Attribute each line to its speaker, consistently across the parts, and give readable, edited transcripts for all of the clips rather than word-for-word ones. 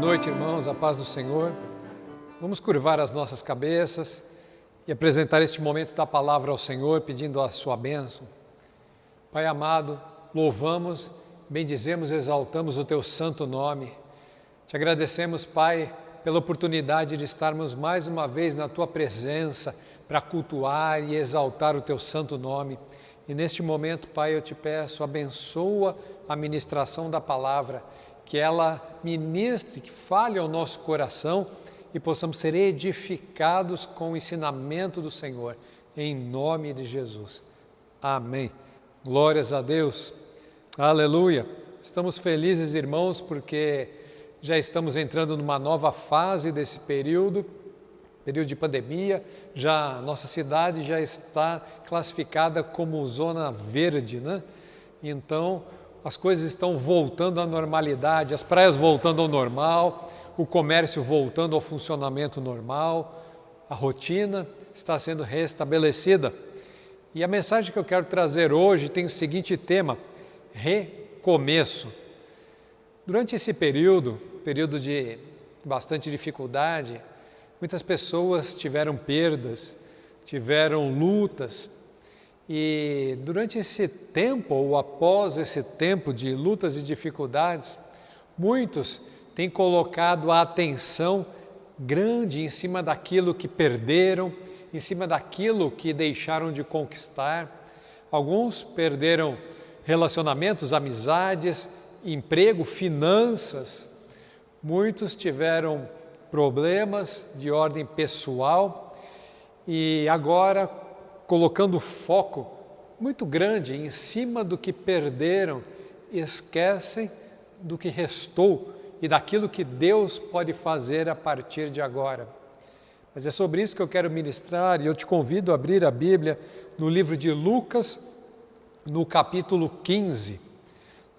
Speaker 1: noite, irmãos, a paz do Senhor. Vamos curvar as nossas cabeças e apresentar este momento da palavra ao Senhor, pedindo a sua bênção. Pai amado, louvamos, bendizemos, exaltamos o teu santo nome. Te agradecemos, Pai, pela oportunidade de estarmos mais uma vez na tua presença para cultuar e exaltar o teu santo nome. E neste momento, Pai, eu te peço, abençoa a ministração da palavra, que ela ministre, que fale ao nosso coração e possamos ser edificados com o ensinamento do Senhor, em nome de Jesus. Amém. Glórias a Deus. Aleluia. Estamos felizes, irmãos, porque já estamos entrando numa nova fase desse período de pandemia. Já nossa cidade já está classificada como zona verde, né? Então, as coisas estão voltando à normalidade, as praias voltando ao normal, o comércio voltando ao funcionamento normal, a rotina está sendo restabelecida. E a mensagem que eu quero trazer hoje tem o seguinte tema: recomeço. Durante esse período de bastante dificuldade, muitas pessoas tiveram perdas, tiveram lutas. E durante esse tempo, ou após esse tempo de lutas e dificuldades, muitos têm colocado a atenção grande em cima daquilo que perderam, em cima daquilo que deixaram de conquistar. Alguns perderam relacionamentos, amizades, emprego, finanças. Muitos tiveram problemas de ordem pessoal e agora, colocando foco muito grande em cima do que perderam, esquecem do que restou e daquilo que Deus pode fazer a partir de agora. Mas é sobre isso que eu quero ministrar e eu te convido a abrir a Bíblia no livro de Lucas, no capítulo 15.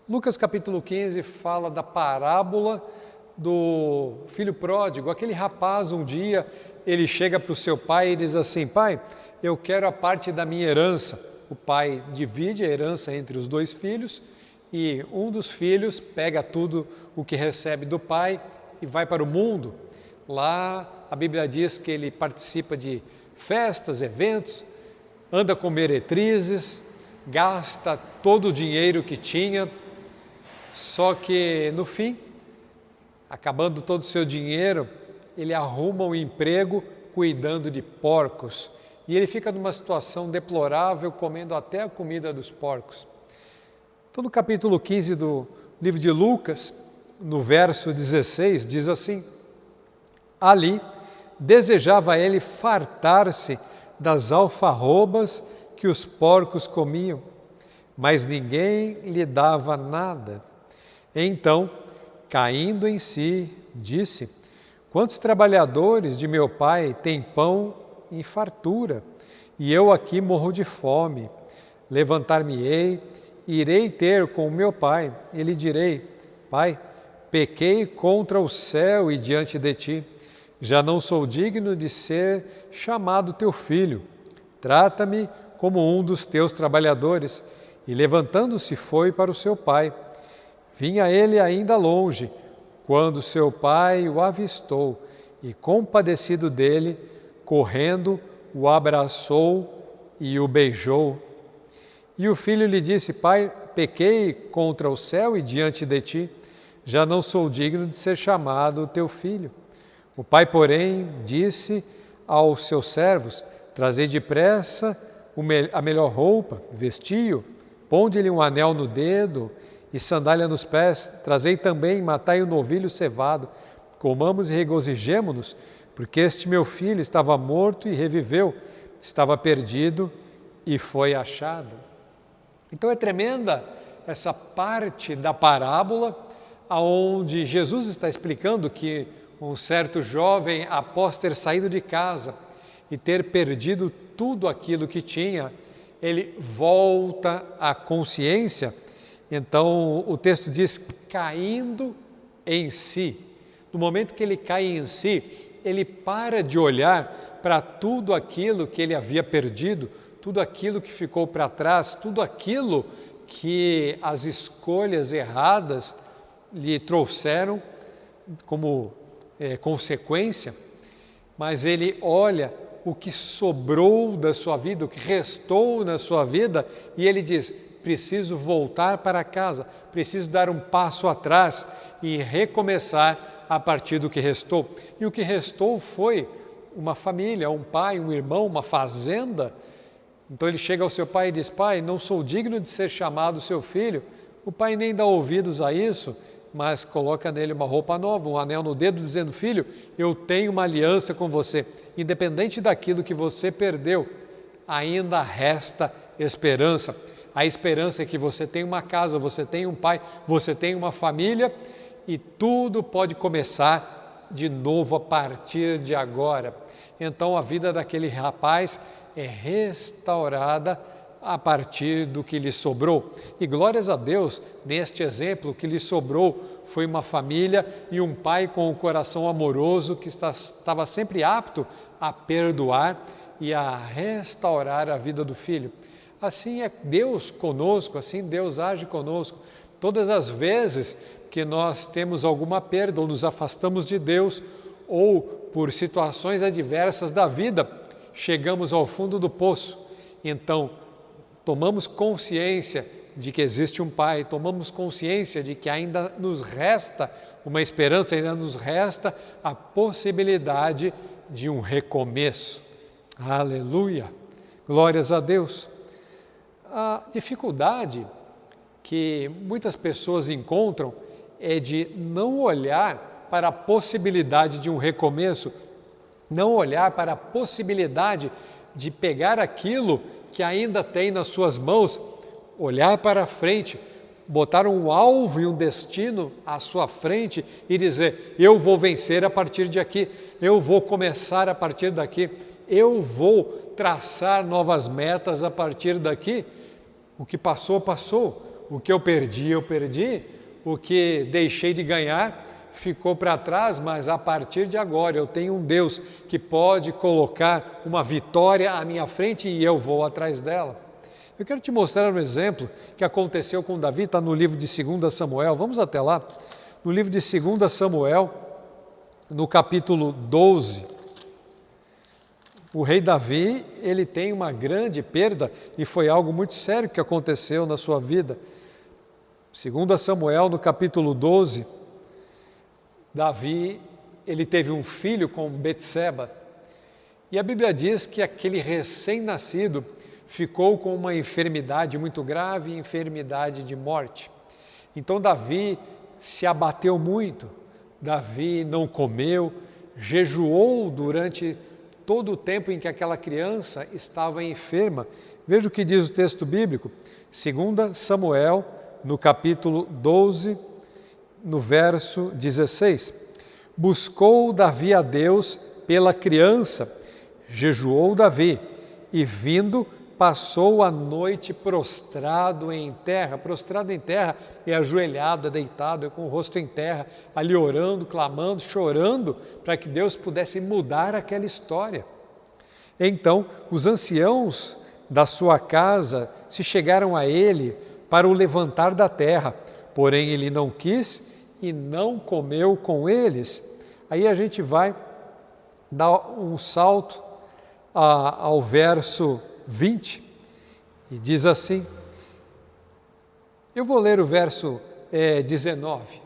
Speaker 1: Lucas capítulo 15 fala da parábola do filho pródigo. Aquele rapaz, um dia, ele chega para o seu pai e diz assim: pai, eu quero a parte da minha herança. O pai divide a herança entre os dois filhos e um dos filhos pega tudo o que recebe do pai e vai para o mundo. Lá a Bíblia diz que ele participa de festas, eventos, anda com meretrizes, gasta todo o dinheiro que tinha, só que no fim, acabando todo o seu dinheiro, ele arruma um emprego cuidando de porcos. E ele fica numa situação deplorável, comendo até a comida dos porcos. Então, no capítulo 15 do livro de Lucas, no verso 16, diz assim: ali desejava ele fartar-se das alfarrobas que os porcos comiam, mas ninguém lhe dava nada. Então, caindo em si, disse: quantos trabalhadores de meu pai têm pão em fartura, e eu aqui morro de fome. Levantar-me-ei, irei ter com o meu pai, e lhe direi: pai, pequei contra o céu e diante de ti, já não sou digno de ser chamado teu filho. Trata-me como um dos teus trabalhadores. E levantando-se foi para o seu pai. Vinha ele ainda longe, quando seu pai o avistou, e compadecido dele, correndo, o abraçou e o beijou. E o filho lhe disse: pai, pequei contra o céu e diante de ti, já não sou digno de ser chamado teu filho. O pai, porém, disse aos seus servos: trazei depressa a melhor roupa, vestiu, ponde-lhe um anel no dedo e sandália nos pés, trazei também, matai o novilho cevado, comamos e regozijemo-nos, porque este meu filho estava morto e reviveu, estava perdido e foi achado. Então é tremenda essa parte da parábola, onde Jesus está explicando que um certo jovem, após ter saído de casa e ter perdido tudo aquilo que tinha, ele volta à consciência. Então o texto diz: caindo em si. No momento que ele cai em si, ele para de olhar para tudo aquilo que ele havia perdido, tudo aquilo que ficou para trás, tudo aquilo que as escolhas erradas lhe trouxeram, como consequência, mas ele olha o que sobrou da sua vida, o que restou na sua vida, e ele diz: preciso voltar para casa, preciso dar um passo atrás e recomeçar a partir do que restou. E o que restou foi uma família, um pai, um irmão, uma fazenda. Então ele chega ao seu pai e diz: pai, não sou digno de ser chamado seu filho. O pai nem dá ouvidos a isso, mas coloca nele uma roupa nova, um anel no dedo, dizendo: filho, eu tenho uma aliança com você. Independente daquilo que você perdeu, ainda resta esperança. A esperança é que você tem uma casa, você tem um pai, você tem uma família, e tudo pode começar de novo a partir de agora. Então a vida daquele rapaz é restaurada a partir do que lhe sobrou. E glórias a Deus, neste exemplo, o que lhe sobrou foi uma família e um pai com o coração amoroso que estava sempre apto a perdoar e a restaurar a vida do filho. Assim é Deus conosco, assim Deus age conosco. Todas as vezes que nós temos alguma perda ou nos afastamos de Deus ou por situações adversas da vida, chegamos ao fundo do poço. Então, tomamos consciência de que existe um Pai, tomamos consciência de que ainda nos resta uma esperança, ainda nos resta a possibilidade de um recomeço. Aleluia! Glórias a Deus! A dificuldade que muitas pessoas encontram é de não olhar para a possibilidade de um recomeço, não olhar para a possibilidade de pegar aquilo que ainda tem nas suas mãos, olhar para frente, botar um alvo e um destino à sua frente e dizer: eu vou vencer a partir de aqui, eu vou começar a partir daqui, eu vou traçar novas metas a partir daqui. O que passou, passou, o que eu perdi, o que deixei de ganhar ficou para trás, mas a partir de agora eu tenho um Deus que pode colocar uma vitória à minha frente e eu vou atrás dela. Eu quero te mostrar um exemplo que aconteceu com Davi, está no livro de 2 Samuel, vamos até lá, no livro de 2 Samuel, no capítulo 12, o rei Davi, ele tem uma grande perda e foi algo muito sério que aconteceu na sua vida. 2 Samuel, no capítulo 12, Davi, ele teve um filho com Betseba, e a Bíblia diz que aquele recém-nascido ficou com uma enfermidade muito grave, enfermidade de morte. Então Davi se abateu muito, Davi não comeu, jejuou durante todo o tempo em que aquela criança estava enferma. Veja o que diz o texto bíblico, 2 Samuel, no capítulo 12, no verso 16. Buscou Davi a Deus pela criança, jejuou Davi, e vindo, passou a noite prostrado em terra é ajoelhado, é deitado, é com o rosto em terra, ali orando, clamando, chorando, para que Deus pudesse mudar aquela história. Então, os anciãos da sua casa se chegaram a ele para o levantar da terra, porém ele não quis e não comeu com eles. Aí a gente vai dar um salto ao verso 20, e diz assim, eu vou ler o verso 19.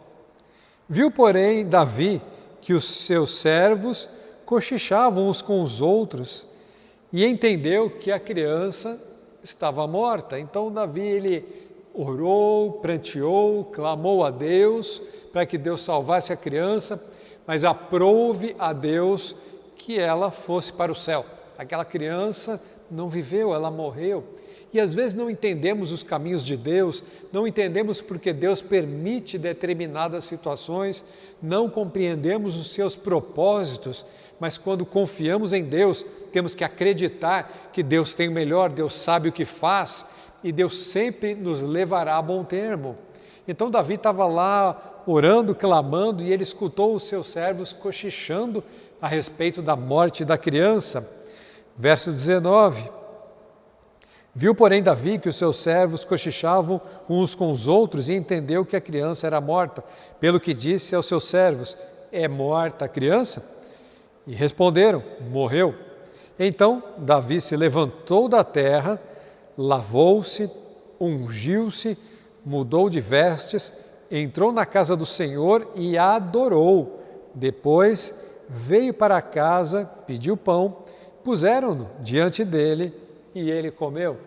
Speaker 1: Viu, porém, Davi que os seus servos cochichavam uns com os outros e entendeu que a criança estava morta. Então Davi, ele orou, pranteou, clamou a Deus para que Deus salvasse a criança, mas aprouve a Deus que ela fosse para o céu. Aquela criança não viveu, ela morreu. E às vezes não entendemos os caminhos de Deus, não entendemos porque Deus permite determinadas situações, não compreendemos os seus propósitos, mas quando confiamos em Deus, temos que acreditar que Deus tem o melhor, Deus sabe o que faz e Deus sempre nos levará a bom termo. Então Davi estava lá orando, clamando, e ele escutou os seus servos cochichando a respeito da morte da criança. Verso 19, Viu, porém, Davi que os seus servos cochichavam uns com os outros e entendeu que a criança era morta, pelo que disse aos seus servos: é morta a criança? E responderam: morreu. Então Davi se levantou da terra, lavou-se, ungiu-se, mudou de vestes, entrou na casa do Senhor e a adorou. Depois veio para casa, pediu pão, puseram-no diante dele e ele comeu.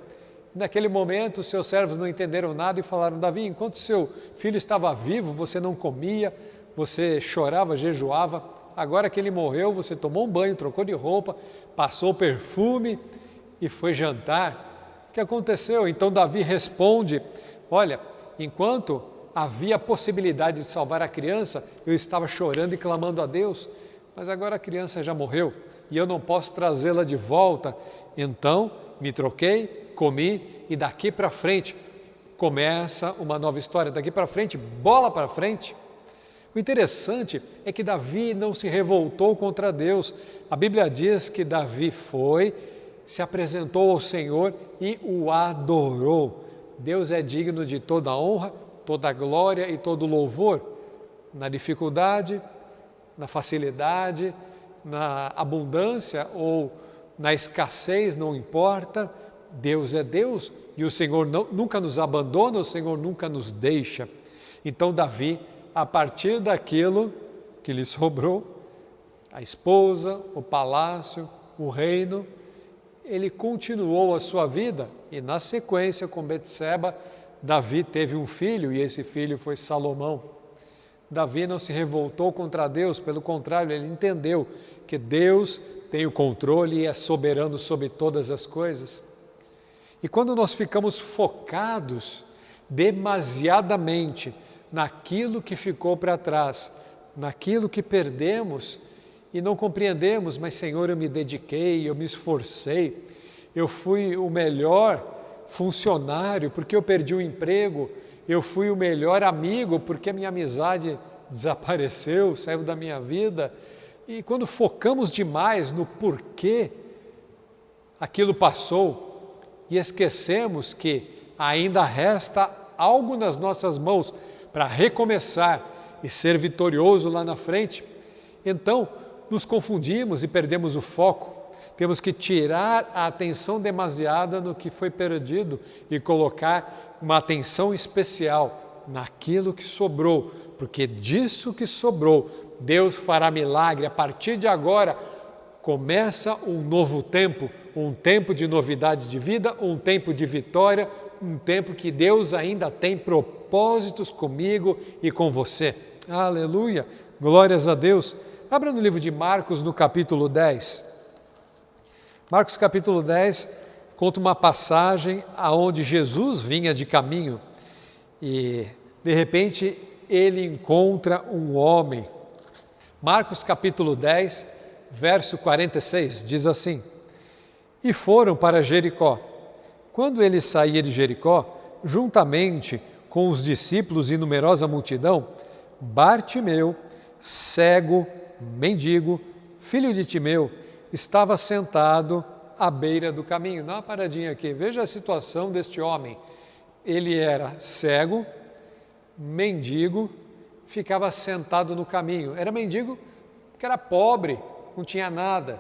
Speaker 1: Naquele momento, os seus servos não entenderam nada e falaram: Davi, enquanto seu filho estava vivo, você não comia, você chorava, jejuava. Agora que ele morreu, você tomou um banho, trocou de roupa, passou perfume e foi jantar. O que aconteceu? Então Davi responde: olha, enquanto havia a possibilidade de salvar a criança, eu estava chorando e clamando a Deus, mas agora a criança já morreu e eu não posso trazê-la de volta. Então me troquei, comi e daqui para frente começa uma nova história. Daqui para frente, bola para frente. O interessante é que Davi não se revoltou contra Deus. A Bíblia diz que Davi foi, se apresentou ao Senhor e o adorou. Deus é digno de toda a honra, toda a glória e todo o louvor. Na dificuldade, na facilidade, na abundância ou na escassez, não importa. Deus é Deus e o Senhor nunca nos abandona, o Senhor nunca nos deixa. Então Davi, a partir daquilo que lhe sobrou, a esposa, o palácio, o reino, ele continuou a sua vida e na sequência com Betseba, Davi teve um filho e esse filho foi Salomão. Davi não se revoltou contra Deus, pelo contrário, ele entendeu que Deus tem o controle e é soberano sobre todas as coisas. E quando nós ficamos focados demasiadamente naquilo que ficou para trás, naquilo que perdemos e não compreendemos, mas Senhor, eu me dediquei, eu me esforcei, eu fui o melhor funcionário porque eu perdi o emprego, eu fui o melhor amigo porque a minha amizade desapareceu, saiu da minha vida. E quando focamos demais no porquê aquilo passou e esquecemos que ainda resta algo nas nossas mãos para recomeçar e ser vitorioso lá na frente, então nos confundimos e perdemos o foco. Temos que tirar a atenção demasiada no que foi perdido e colocar uma atenção especial naquilo que sobrou, porque disso que sobrou, Deus fará milagre. A partir de agora, começa um novo tempo, um tempo de novidade de vida, um tempo de vitória, um tempo que Deus ainda tem propósitos comigo e com você. Aleluia! Glórias a Deus! Abra no livro de Marcos, no capítulo 10. Marcos, capítulo 10, conta uma passagem aonde Jesus vinha de caminho e, de repente, ele encontra um homem. Marcos, capítulo 10, verso 46, diz assim: E foram para Jericó. Quando ele saía de Jericó, juntamente com os discípulos e numerosa multidão, Bartimeu, cego, mendigo, filho de Timeu, estava sentado à beira do caminho. Dá uma paradinha aqui, veja a situação deste homem. Ele era cego, mendigo, ficava sentado no caminho. Era mendigo porque era pobre, não tinha nada.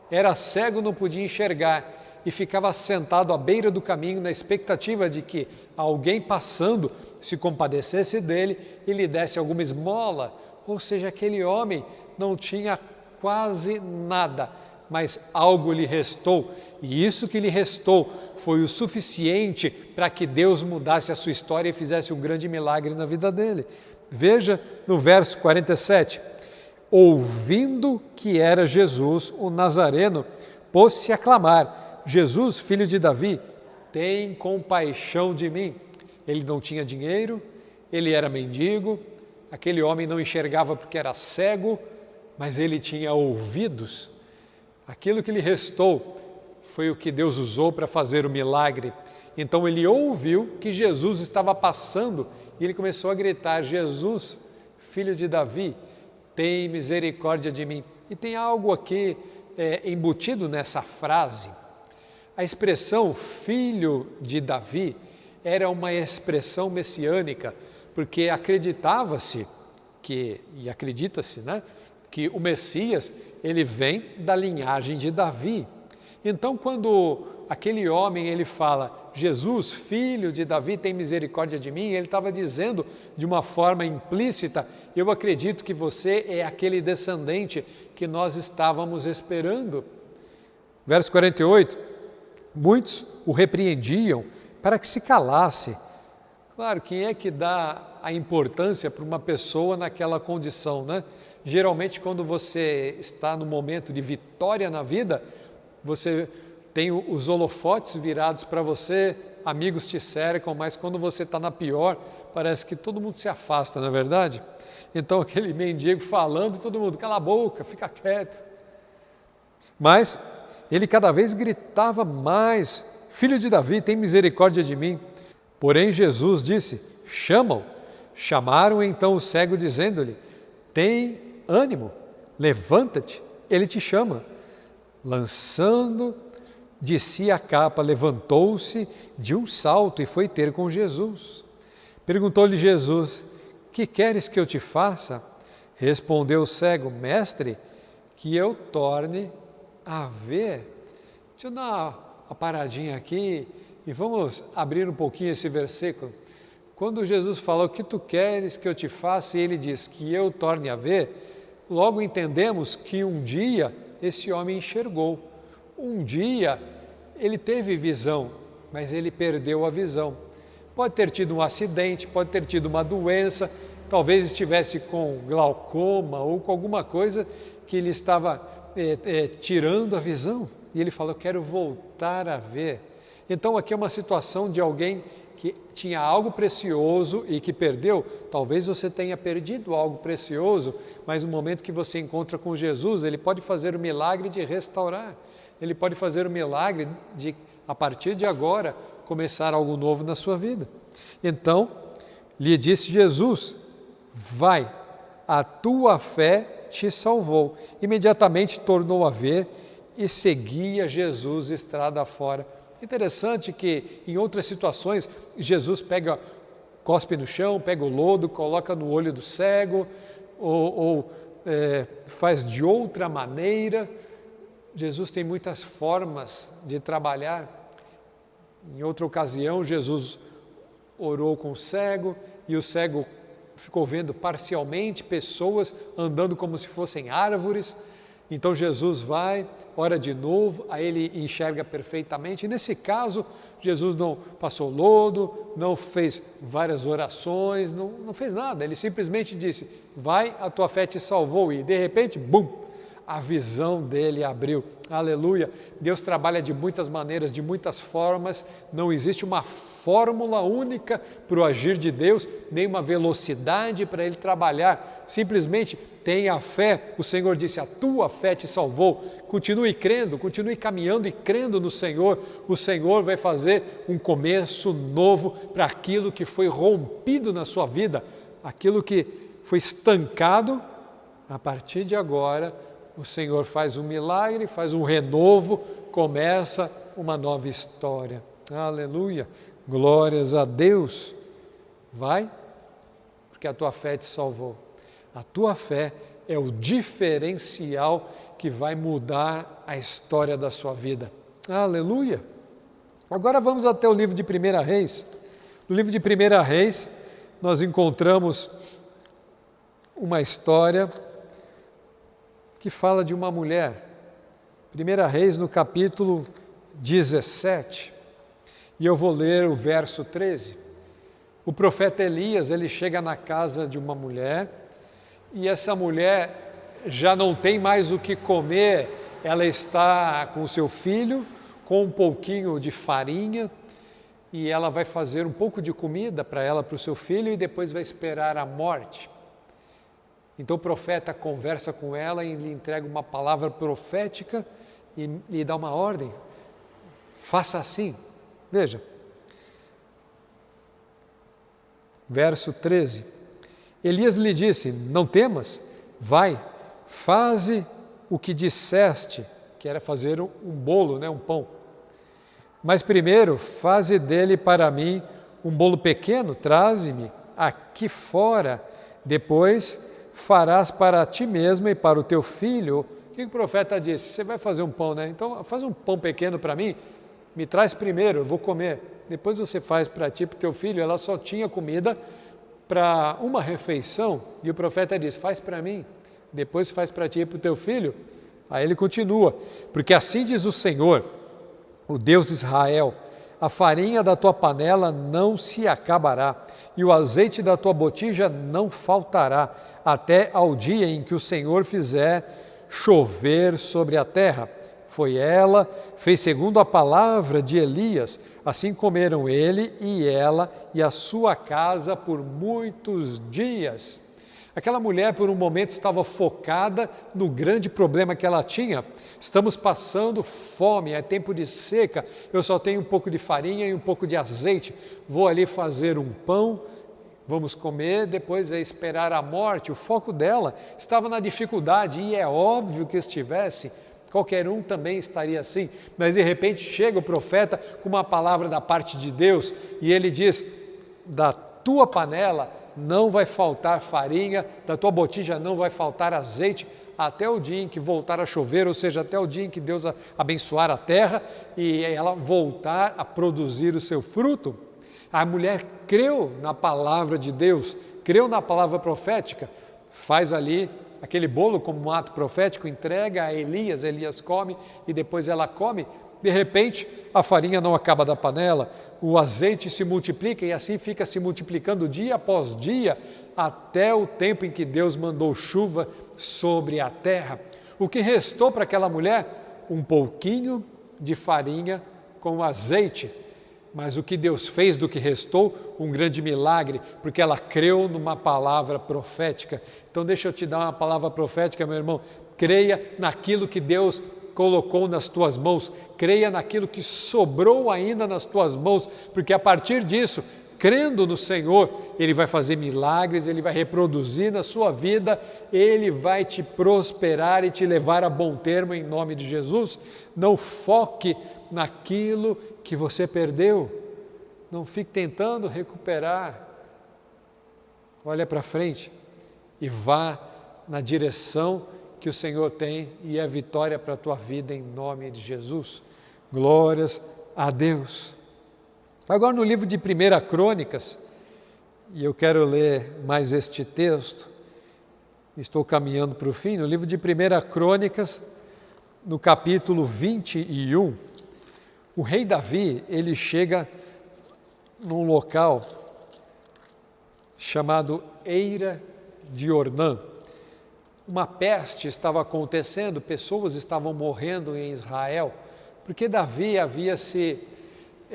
Speaker 1: Era cego, não podia enxergar e ficava sentado à beira do caminho na expectativa de que alguém passando se compadecesse dele e lhe desse alguma esmola. Ou seja, aquele homem não tinha quase nada, mas algo lhe restou, e isso que lhe restou foi o suficiente para que Deus mudasse a sua história e fizesse um grande milagre na vida dele. Veja no verso 47, ouvindo que era Jesus, o Nazareno, pôs-se a clamar: Jesus, filho de Davi, tem compaixão de mim. Ele não tinha dinheiro, ele era mendigo, aquele homem não enxergava porque era cego, mas ele tinha ouvidos. Aquilo que lhe restou foi o que Deus usou para fazer o milagre. Então ele ouviu que Jesus estava passando e ele começou a gritar: Jesus, filho de Davi, tem misericórdia de mim. E tem algo aqui embutido nessa frase. A expressão filho de Davi era uma expressão messiânica, porque acreditava-se e acredita-se, que o Messias, ele vem da linhagem de Davi. Então, quando aquele homem, ele fala, Jesus, filho de Davi, tem misericórdia de mim, ele estava dizendo de uma forma implícita, eu acredito que você é aquele descendente que nós estávamos esperando. Verso 48, muitos o repreendiam para que se calasse. Claro, quem é que dá a importância para uma pessoa naquela condição, Geralmente, quando você está no momento de vitória na vida, você tem os holofotes virados para você, amigos te cercam, mas quando você está na pior, parece que todo mundo se afasta, não é verdade? Então, aquele mendigo falando, todo mundo, cala a boca, fica quieto. Mas ele cada vez gritava mais, filho de Davi, tem misericórdia de mim. Porém, Jesus disse, chama-o. Chamaram então o cego, dizendo-lhe, tem ânimo, levanta-te, ele te chama. Lançando de si a capa, levantou-se de um salto e foi ter com Jesus. Perguntou-lhe Jesus, que queres que eu te faça? Respondeu o cego, mestre, que eu torne a ver. Deixa eu dar uma paradinha aqui e vamos abrir um pouquinho esse versículo. Quando Jesus falou, o que tu queres que eu te faça? E ele diz, que eu torne a ver, logo entendemos que um dia esse homem enxergou. Um dia ele teve visão, mas ele perdeu a visão. Pode ter tido um acidente, pode ter tido uma doença, talvez estivesse com glaucoma ou com alguma coisa que ele estava tirando a visão. E ele falou, eu quero voltar a ver. Então aqui é uma situação de alguém que tinha algo precioso e que perdeu. Talvez você tenha perdido algo precioso, mas no momento que você encontra com Jesus, ele pode fazer o milagre de restaurar. Ele pode fazer o milagre de, a partir de agora, começar algo novo na sua vida. Então, lhe disse Jesus, vai, a tua fé te salvou. Imediatamente tornou a ver e seguia Jesus estrada fora. Interessante que em outras situações, Jesus cospe no chão, pega o lodo, coloca no olho do cego, ou faz de outra maneira. Jesus tem muitas formas de trabalhar. Em outra ocasião, Jesus orou com o cego e o cego ficou vendo parcialmente pessoas andando como se fossem árvores. Então Jesus vai, ora de novo, aí ele enxerga perfeitamente. E nesse caso, Jesus não passou lodo, não fez várias orações, não fez nada. Ele simplesmente disse, vai, a tua fé te salvou. E de repente, bum, a visão dele abriu. Aleluia! Deus trabalha de muitas maneiras, de muitas formas. Não existe uma fórmula única para o agir de Deus, nem uma velocidade para Ele trabalhar. Simplesmente tenha fé. O Senhor disse, a tua fé te salvou. Continue crendo, continue caminhando e crendo no Senhor. O Senhor vai fazer um começo novo para aquilo que foi rompido na sua vida, aquilo que foi estancado. A partir de agora, o Senhor faz um milagre, faz um renovo, começa uma nova história. Aleluia! Glórias a Deus! Vai, porque a tua fé te salvou. A tua fé é o diferencial que vai mudar a história da sua vida. Aleluia! Agora vamos até o livro de 1 Reis. No livro de 1 Reis, nós encontramos uma história que fala de uma mulher. 1 Reis, no capítulo 17, e eu vou ler o verso 13. O profeta Elias, ele chega na casa de uma mulher, e essa mulher já não tem mais o que comer, ela está com o seu filho, com um pouquinho de farinha, e ela vai fazer um pouco de comida para ela, para o seu filho, e depois vai esperar a morte. Então o profeta conversa com ela e lhe entrega uma palavra profética e lhe dá uma ordem. Faça assim. Veja. Verso 13. Elias lhe disse, não temas, vai, faze o que disseste, que era fazer um bolo, um pão. Mas primeiro, faze dele para mim um bolo pequeno, traze-me aqui fora. Depois farás para ti mesma e para o teu filho. O que o profeta disse? Você vai fazer um pão, né? Então faz um pão pequeno para mim, me traz primeiro, eu vou comer. Depois você faz para ti e para o teu filho. Ela só tinha comida para uma refeição e o profeta disse, faz para mim, depois faz para ti e para o teu filho. Aí ele continua, porque assim diz o Senhor, o Deus de Israel, a farinha da tua panela não se acabará e o azeite da tua botija não faltará, até ao dia em que o Senhor fizer chover sobre a terra. Foi ela, fez segundo a palavra de Elias, assim comeram ele e ela e a sua casa por muitos dias. Aquela mulher, por um momento, estava focada no grande problema que ela tinha. Estamos passando fome, é tempo de seca, eu só tenho um pouco de farinha e um pouco de azeite. Vou ali fazer um pão, vamos comer, depois é esperar a morte. O foco dela estava na dificuldade, e é óbvio que estivesse, qualquer um também estaria assim. Mas de repente chega o profeta com uma palavra da parte de Deus, e ele diz, da tua panela não vai faltar farinha, da tua botija não vai faltar azeite, até o dia em que voltar a chover, ou seja, até o dia em que Deus abençoar a terra e ela voltar a produzir o seu fruto. A mulher creu na palavra de Deus, creu na palavra profética, faz ali aquele bolo como um ato profético, entrega a Elias, Elias come e depois ela come. De repente, a farinha não acaba da panela, o azeite se multiplica e assim fica se multiplicando dia após dia, até o tempo em que Deus mandou chuva sobre a terra. O que restou para aquela mulher? Um pouquinho de farinha com azeite. Mas o que Deus fez do que restou? Um grande milagre, porque ela creu numa palavra profética. Então deixa eu te dar uma palavra profética, meu irmão. Creia naquilo que Deus colocou nas tuas mãos, creia naquilo que sobrou ainda nas tuas mãos, porque a partir disso, crendo no Senhor, Ele vai fazer milagres, Ele vai reproduzir na sua vida, Ele vai te prosperar e te levar a bom termo em nome de Jesus. Não foque naquilo que você perdeu, não fique tentando recuperar, olha para frente e vá na direção que o Senhor tem e é vitória para a tua vida em nome de Jesus. Glórias a Deus. Agora no livro de 1 Crônicas, e eu quero ler mais este texto, estou caminhando para o fim, no livro de 1 Crônicas, no capítulo 21, o rei Davi, ele chega num local chamado Eira de Ornã. Uma peste estava acontecendo, pessoas estavam morrendo em Israel, porque Davi havia se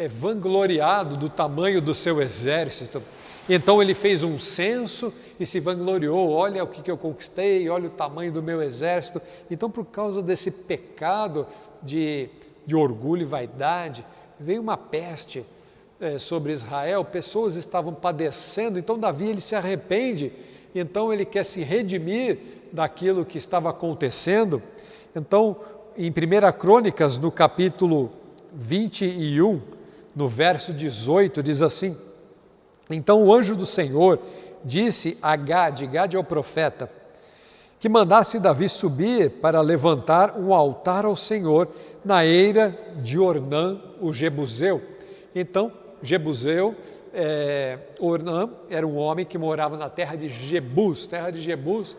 Speaker 1: vangloriado do tamanho do seu exército. Então ele fez um censo e se vangloriou, olha o que eu conquistei, olha o tamanho do meu exército. Então por causa desse pecado de orgulho e vaidade, veio uma peste sobre Israel, pessoas estavam padecendo, então Davi ele se arrepende, então ele quer se redimir daquilo que estava acontecendo. Então, em 1 Crônicas, no capítulo 21, no verso 18, diz assim, então o anjo do Senhor disse a Gade, Gade é o profeta, que mandasse Davi subir para levantar um altar ao Senhor na eira de Ornã, o Jebuseu. Então, Jebuseu, Ornã era um homem que morava na terra de Jebus. Terra de Jebus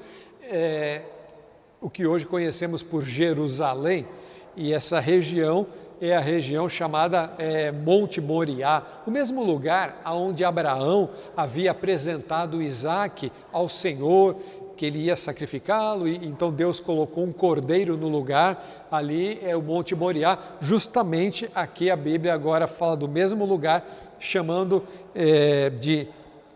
Speaker 1: o que hoje conhecemos por Jerusalém, e essa região é a região chamada Monte Moriá, o mesmo lugar onde Abraão havia apresentado Isaque ao Senhor, que ele ia sacrificá-lo, e então Deus colocou um cordeiro no lugar, ali é o Monte Moriá, justamente aqui a Bíblia agora fala do mesmo lugar, chamando de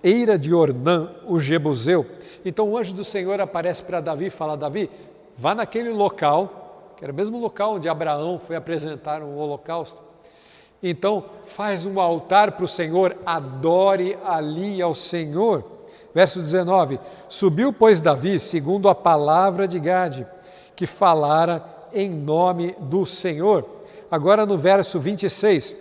Speaker 1: Eira de Ornã, o Jebuseu. Então o anjo do Senhor aparece para Davi e fala, Davi, vá naquele local, que era o mesmo local onde Abraão foi apresentar um holocausto, então faz um altar para o Senhor, adore ali ao Senhor. Verso 19, subiu pois Davi segundo a palavra de Gade, que falara em nome do Senhor. agora no verso 26,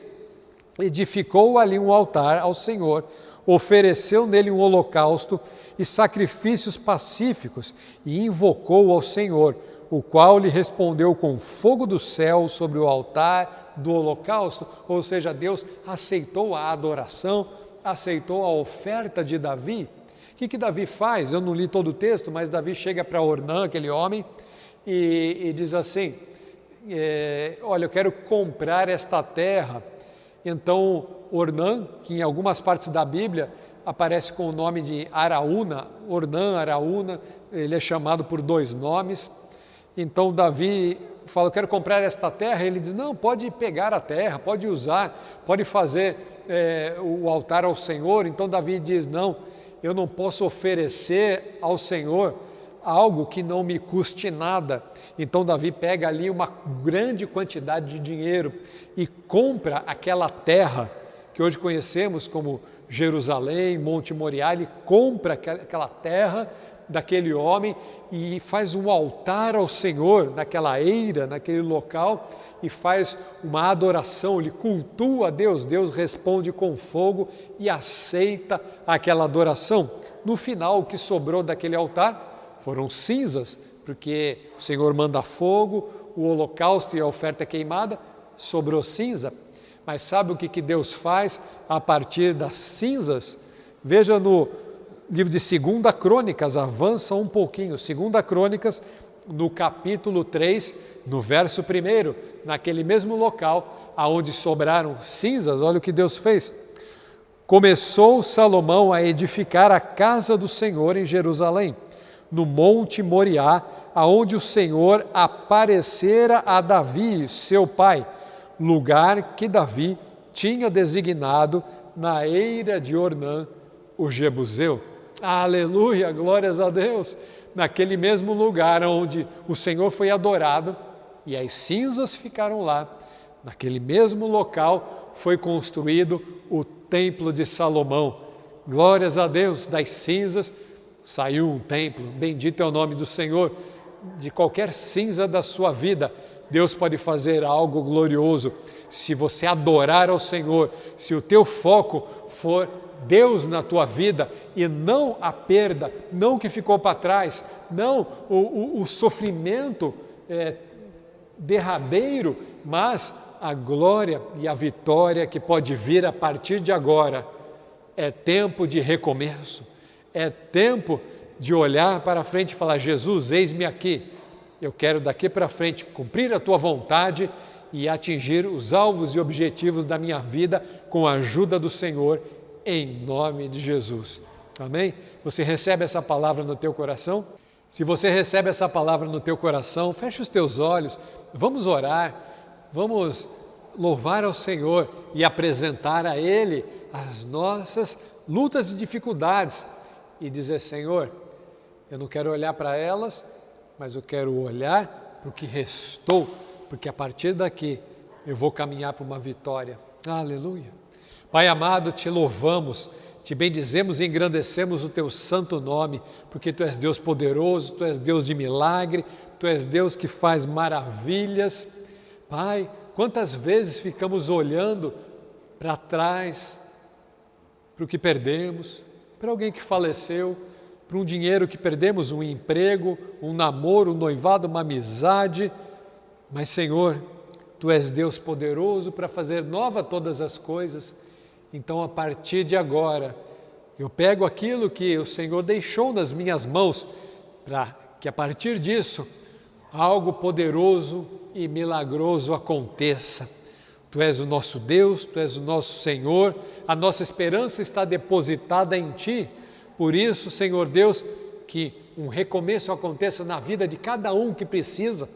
Speaker 1: edificou ali um altar ao Senhor, ofereceu nele um holocausto e sacrifícios pacíficos e invocou ao Senhor, o qual lhe respondeu com fogo do céu sobre o altar do holocausto. Ou seja, Deus aceitou a adoração, aceitou a oferta de Davi. O que Davi faz? Eu não li todo o texto, mas Davi chega para Ornã, aquele homem, e diz assim, olha, eu quero comprar esta terra. Então Ornã, que em algumas partes da Bíblia aparece com o nome de Araúna, Ornã, Araúna, ele é chamado por 2 nomes. Então Davi fala, eu quero comprar esta terra. Ele diz, não, pode pegar a terra, pode usar, pode fazer o altar ao Senhor. Então Davi diz, não, eu não posso oferecer ao Senhor algo que não me custe nada. Então Davi pega ali uma grande quantidade de dinheiro e compra aquela terra que hoje conhecemos como Jerusalém, Monte Moriá. Ele compra aquela terra daquele homem e faz um altar ao Senhor naquela eira, naquele local, e faz uma adoração, ele cultua a Deus. Deus responde com fogo e aceita aquela adoração. No final, o que sobrou daquele altar foram cinzas, porque o Senhor manda fogo, o holocausto e a oferta queimada, sobrou cinza. Mas sabe o que Deus faz a partir das cinzas? Veja no livro de 2 Crônicas, avança um pouquinho, 2 Crônicas, no capítulo 3, no verso 1, naquele mesmo local, aonde sobraram cinzas, olha o que Deus fez. Começou Salomão a edificar a casa do Senhor em Jerusalém, no Monte Moriá, aonde o Senhor aparecera a Davi, seu pai, lugar que Davi tinha designado na eira de Ornã, o Jebuseu. Aleluia, glórias a Deus! Naquele mesmo lugar onde o Senhor foi adorado e as cinzas ficaram lá, naquele mesmo local foi construído o Templo de Salomão. Glórias a Deus, das cinzas saiu um templo. Bendito é o nome do Senhor. De qualquer cinza da sua vida, Deus pode fazer algo glorioso. Se você adorar ao Senhor, se o teu foco for Deus na tua vida e não a perda, não o que ficou para trás, não o sofrimento derradeiro, mas a glória e a vitória que pode vir a partir de agora. É tempo de recomeço, é tempo de olhar para frente e falar, Jesus, eis-me aqui, eu quero daqui para frente cumprir a tua vontade e atingir os alvos e objetivos da minha vida com a ajuda do Senhor, em nome de Jesus. Amém? Você recebe essa palavra no teu coração? Se você recebe essa palavra no teu coração, feche os teus olhos, vamos orar, vamos louvar ao Senhor e apresentar a Ele as nossas lutas e dificuldades e dizer, Senhor, eu não quero olhar para elas, mas eu quero olhar para o que restou, porque a partir daqui eu vou caminhar para uma vitória. Aleluia! Pai amado, te louvamos, te bendizemos e engrandecemos o teu santo nome, porque tu és Deus poderoso, tu és Deus de milagre, tu és Deus que faz maravilhas. Pai, quantas vezes ficamos olhando para trás, para o que perdemos, para alguém que faleceu, para um dinheiro que perdemos, um emprego, um namoro, um noivado, uma amizade. Mas, Senhor, tu és Deus poderoso para fazer nova todas as coisas. Então, a partir de agora, eu pego aquilo que o Senhor deixou nas minhas mãos, para que a partir disso, algo poderoso e milagroso aconteça. Tu és o nosso Deus, tu és o nosso Senhor, a nossa esperança está depositada em Ti. Por isso, Senhor Deus, que um recomeço aconteça na vida de cada um que precisa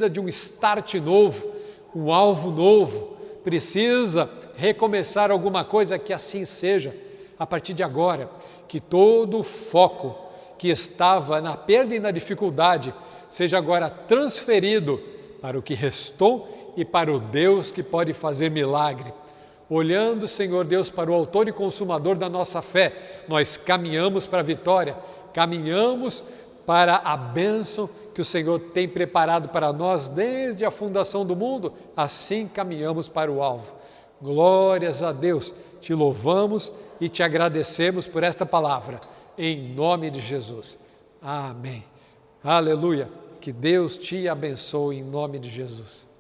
Speaker 1: de um start novo, um alvo novo, precisa recomeçar alguma coisa, que assim seja. A partir de agora, que todo o foco que estava na perda e na dificuldade seja agora transferido para o que restou e para o Deus que pode fazer milagre. Olhando, Senhor Deus, para o autor e consumador da nossa fé, nós caminhamos para a vitória, caminhamos para a bênção que o Senhor tem preparado para nós desde a fundação do mundo, assim caminhamos para o alvo. Glórias a Deus, te louvamos e te agradecemos por esta palavra, em nome de Jesus. Amém. Aleluia. Que Deus te abençoe em nome de Jesus.